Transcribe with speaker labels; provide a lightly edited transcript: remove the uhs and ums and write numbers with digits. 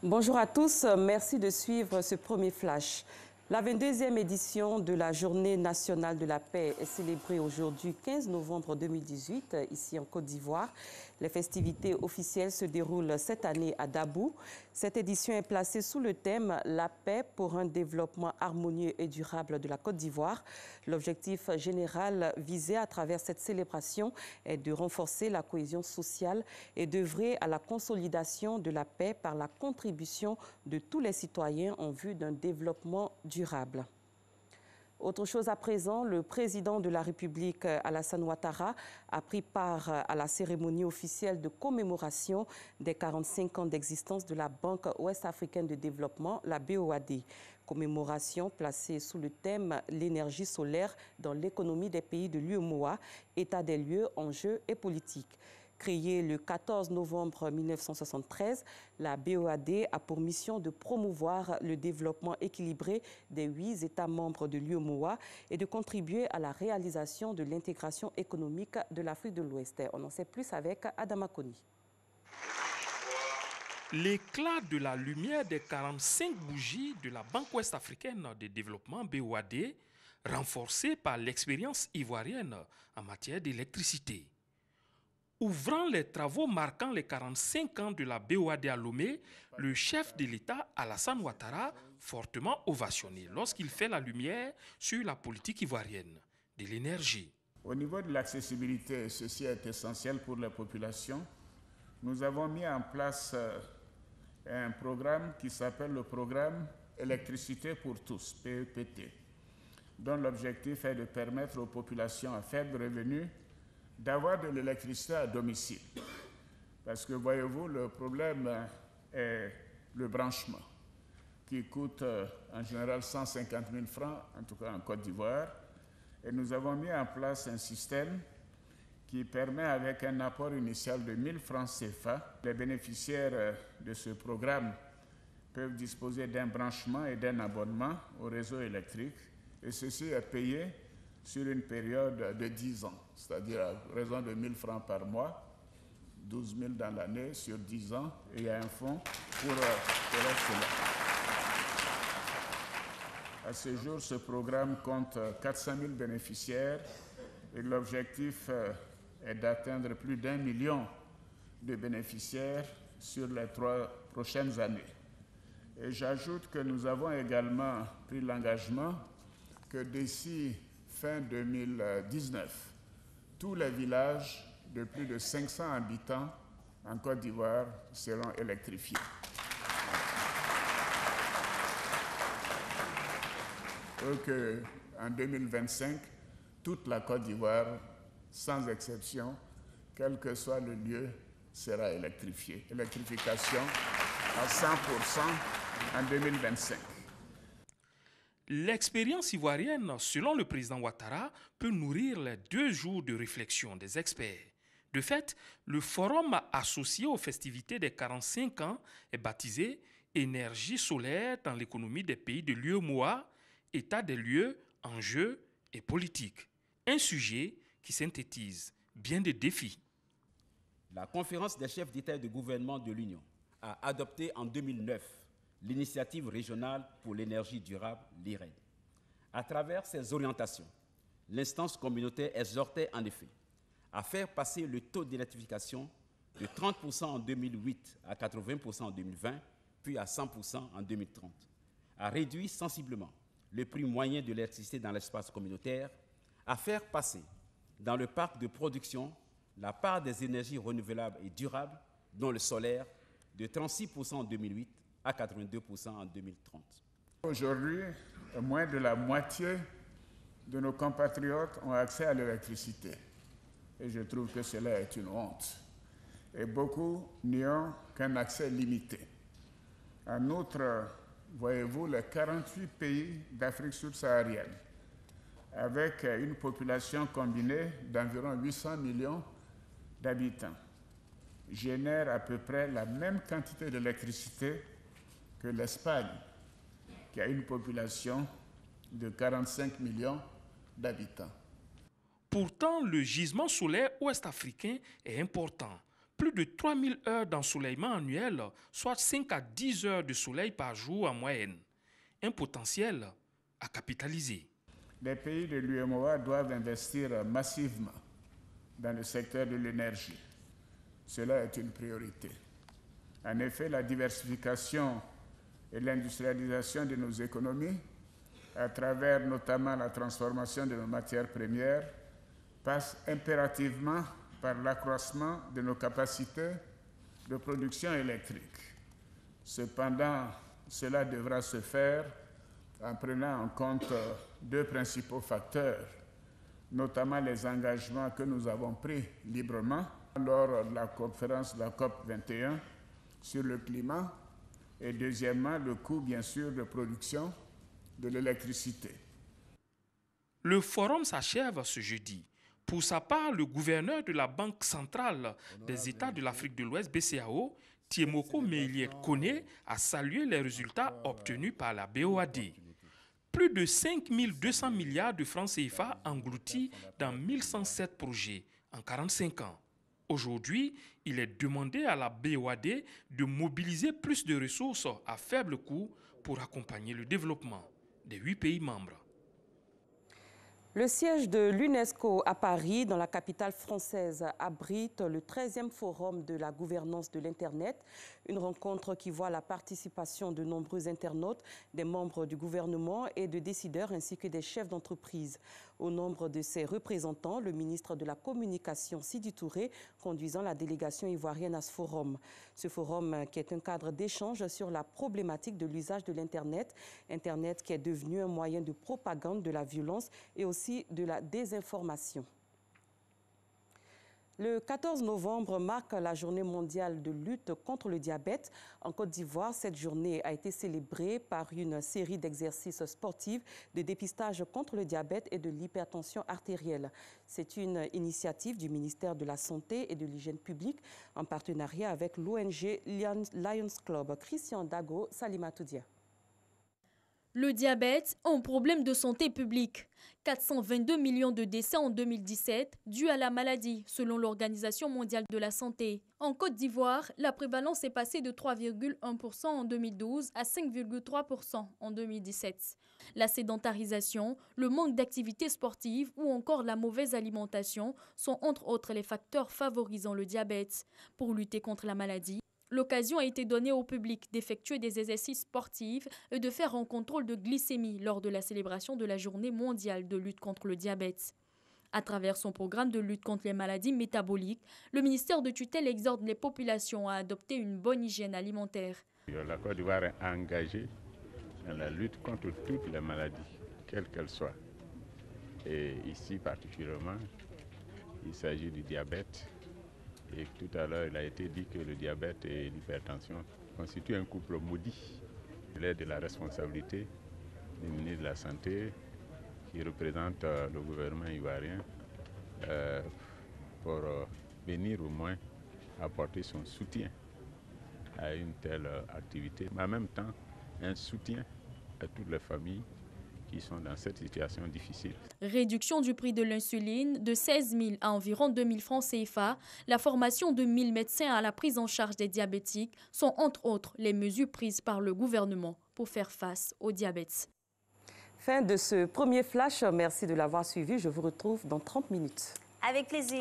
Speaker 1: Bonjour à tous, merci de suivre ce premier flash. La 22e édition de la Journée nationale de la paix est célébrée aujourd'hui 15 novembre 2018 ici en Côte d'Ivoire. Les festivités officielles se déroulent cette année à Dabou. Cette édition est placée sous le thème « La paix pour un développement harmonieux et durable de la Côte d'Ivoire ». L'objectif général visé à travers cette célébration est de renforcer la cohésion sociale et d'œuvrer à la consolidation de la paix par la contribution de tous les citoyens en vue d'un développement durable. Autre chose à présent, le président de la République, Alassane Ouattara, a pris part à la cérémonie officielle de commémoration des 45 ans d'existence de la Banque ouest-africaine de développement, la BOAD. Commémoration placée sous le thème « L'énergie solaire dans l'économie des pays de l'UEMOA, état des lieux, enjeux et politiques ». Créée le 14 novembre 1973, la BOAD a pour mission de promouvoir le développement équilibré des 8 États membres de l'UEMOA et de contribuer à la réalisation de l'intégration économique de l'Afrique de l'Ouest. On en sait plus avec Adama Koni.
Speaker 2: L'éclat de la lumière des 45 bougies de la Banque ouest-africaine de développement BOAD, renforcée par l'expérience ivoirienne en matière d'électricité. Ouvrant les travaux marquant les 45 ans de la BOAD à Lomé, le chef de l'État, Alassane Ouattara, fortement ovationné lorsqu'il fait la lumière sur la politique ivoirienne de l'énergie.
Speaker 3: Au niveau de l'accessibilité, ceci est essentiel pour la population. Nous avons mis en place un programme qui s'appelle le programme Électricité pour tous, PEPT, dont l'objectif est de permettre aux populations à faible revenu d'avoir de l'électricité à domicile. Parce que, voyez-vous, le problème est le branchement, qui coûte en général 150 000 francs, en tout cas en Côte d'Ivoire. Et nous avons mis en place un système qui permet, avec un apport initial de 1 000 francs CFA, les bénéficiaires de ce programme peuvent disposer d'un branchement et d'un abonnement au réseau électrique. Et ceci est payé sur une période de 10 ans, c'est-à-dire à raison de 1 000 francs par mois, 12 000 dans l'année sur 10 ans, et il y a un fonds pour faire cela. À ce jour, ce programme compte 400 000 bénéficiaires et l'objectif est d'atteindre plus d'1 million de bénéficiaires sur les 3 prochaines années. Et j'ajoute que nous avons également pris l'engagement que d'ici fin 2019, tous les villages de plus de 500 habitants en Côte d'Ivoire seront électrifiés. Et qu'en 2025, toute la Côte d'Ivoire, sans exception, quel que soit le lieu, sera électrifiée. Électrification à 100% en 2025.
Speaker 2: L'expérience ivoirienne, selon le président Ouattara, peut nourrir les 2 jours de réflexion des experts. De fait, le forum associé aux festivités des 45 ans est baptisé « Énergie solaire dans l'économie des pays de l'UEMOA, état des lieux, enjeux et politiques ». Un sujet qui synthétise bien des défis.
Speaker 4: La conférence des chefs d'État et de gouvernement de l'Union a adopté en 2009 l'initiative régionale pour l'énergie durable, l'IRED. À travers ces orientations, l'instance communautaire exhortait en effet à faire passer le taux d'électrification de 30% en 2008 à 80% en 2020, puis à 100% en 2030, à réduire sensiblement le prix moyen de l'électricité dans l'espace communautaire, à faire passer dans le parc de production la part des énergies renouvelables et durables, dont le solaire, de 36% en 2008 à 82% en 2030.
Speaker 3: Aujourd'hui, moins de la moitié de nos compatriotes ont accès à l'électricité. Et je trouve que cela est une honte. Et beaucoup n'y ont qu'un accès limité. En outre, voyez-vous, les 48 pays d'Afrique subsaharienne, avec une population combinée d'environ 800 millions d'habitants, génèrent à peu près la même quantité d'électricité que l'Espagne, qui a une population de 45 millions d'habitants.
Speaker 2: Pourtant, le gisement solaire ouest-africain est important, plus de 3000 heures d'ensoleillement annuel, soit 5 à 10 heures de soleil par jour en moyenne. Un potentiel à capitaliser.
Speaker 3: Les pays de l'UEMOA doivent investir massivement dans le secteur de l'énergie. Cela est une priorité. En effet, la diversification et l'industrialisation de nos économies, à travers notamment la transformation de nos matières premières, passe impérativement par l'accroissement de nos capacités de production électrique. Cependant, cela devra se faire en prenant en compte deux principaux facteurs, notamment les engagements que nous avons pris librement lors de la conférence de la COP 21 sur le climat et deuxièmement, le coût, bien sûr, de production de l'électricité.
Speaker 2: Le forum s'achève ce jeudi. Pour sa part, le gouverneur de la Banque centrale des États de l'Afrique de l'Ouest, BCAO, Tiemoko Meiliet Kone, a salué les résultats obtenus par la BOAD. Plus de 5 200 milliards de francs CFA engloutis dans 1107 projets en 45 ans. Aujourd'hui, il est demandé à la BOAD de mobiliser plus de ressources à faible coût pour accompagner le développement des 8 pays membres.
Speaker 1: Le siège de l'UNESCO à Paris, dans la capitale française, abrite le 13e forum de la gouvernance de l'Internet, une rencontre qui voit la participation de nombreux internautes, des membres du gouvernement et de décideurs ainsi que des chefs d'entreprise. Au nombre de ses représentants, le ministre de la Communication, Sidi Touré, conduisant la délégation ivoirienne à ce forum. Ce forum qui est un cadre d'échange sur la problématique de l'usage de l'Internet, Internet qui est devenu un moyen de propagande de la violence et aussi de la désinformation. Le 14 novembre marque la journée mondiale de lutte contre le diabète. En Côte d'Ivoire, cette journée a été célébrée par une série d'exercices sportifs de dépistage contre le diabète et de l'hypertension artérielle. C'est une initiative du ministère de la Santé et de l'Hygiène publique en partenariat avec l'ONG Lions Club. Christian Dago, Salimatou Dia.
Speaker 5: Le diabète, un problème de santé publique. 422 millions de décès en 2017 dus à la maladie, selon l'Organisation mondiale de la santé. En Côte d'Ivoire, la prévalence est passée de 3,1% en 2012 à 5,3% en 2017. La sédentarisation, le manque d'activité sportive ou encore la mauvaise alimentation sont entre autres les facteurs favorisant le diabète. Pour lutter contre la maladie, l'occasion a été donnée au public d'effectuer des exercices sportifs et de faire un contrôle de glycémie lors de la célébration de la Journée mondiale de lutte contre le diabète. À travers son programme de lutte contre les maladies métaboliques, le ministère de tutelle exhorte les populations à adopter une bonne hygiène alimentaire.
Speaker 6: La Côte d'Ivoire est engagée dans la lutte contre toutes les maladies, quelles qu'elles soient. Et ici particulièrement, il s'agit du diabète. Et tout à l'heure, il a été dit que le diabète et l'hypertension constituent un couple maudit. Il est de la responsabilité du ministre de la Santé qui représente le gouvernement ivoirien pour venir au moins apporter son soutien à une telle activité, mais en même temps un soutien à toutes les familles qui sont dans cette situation difficile.
Speaker 5: Réduction du prix de l'insuline de 16 000 à environ 2 000 francs CFA, la formation de 1 000 médecins à la prise en charge des diabétiques sont entre autres les mesures prises par le gouvernement pour faire face au diabète.
Speaker 1: Fin de ce premier flash. Merci de l'avoir suivi. Je vous retrouve dans 30 minutes.
Speaker 7: Avec plaisir.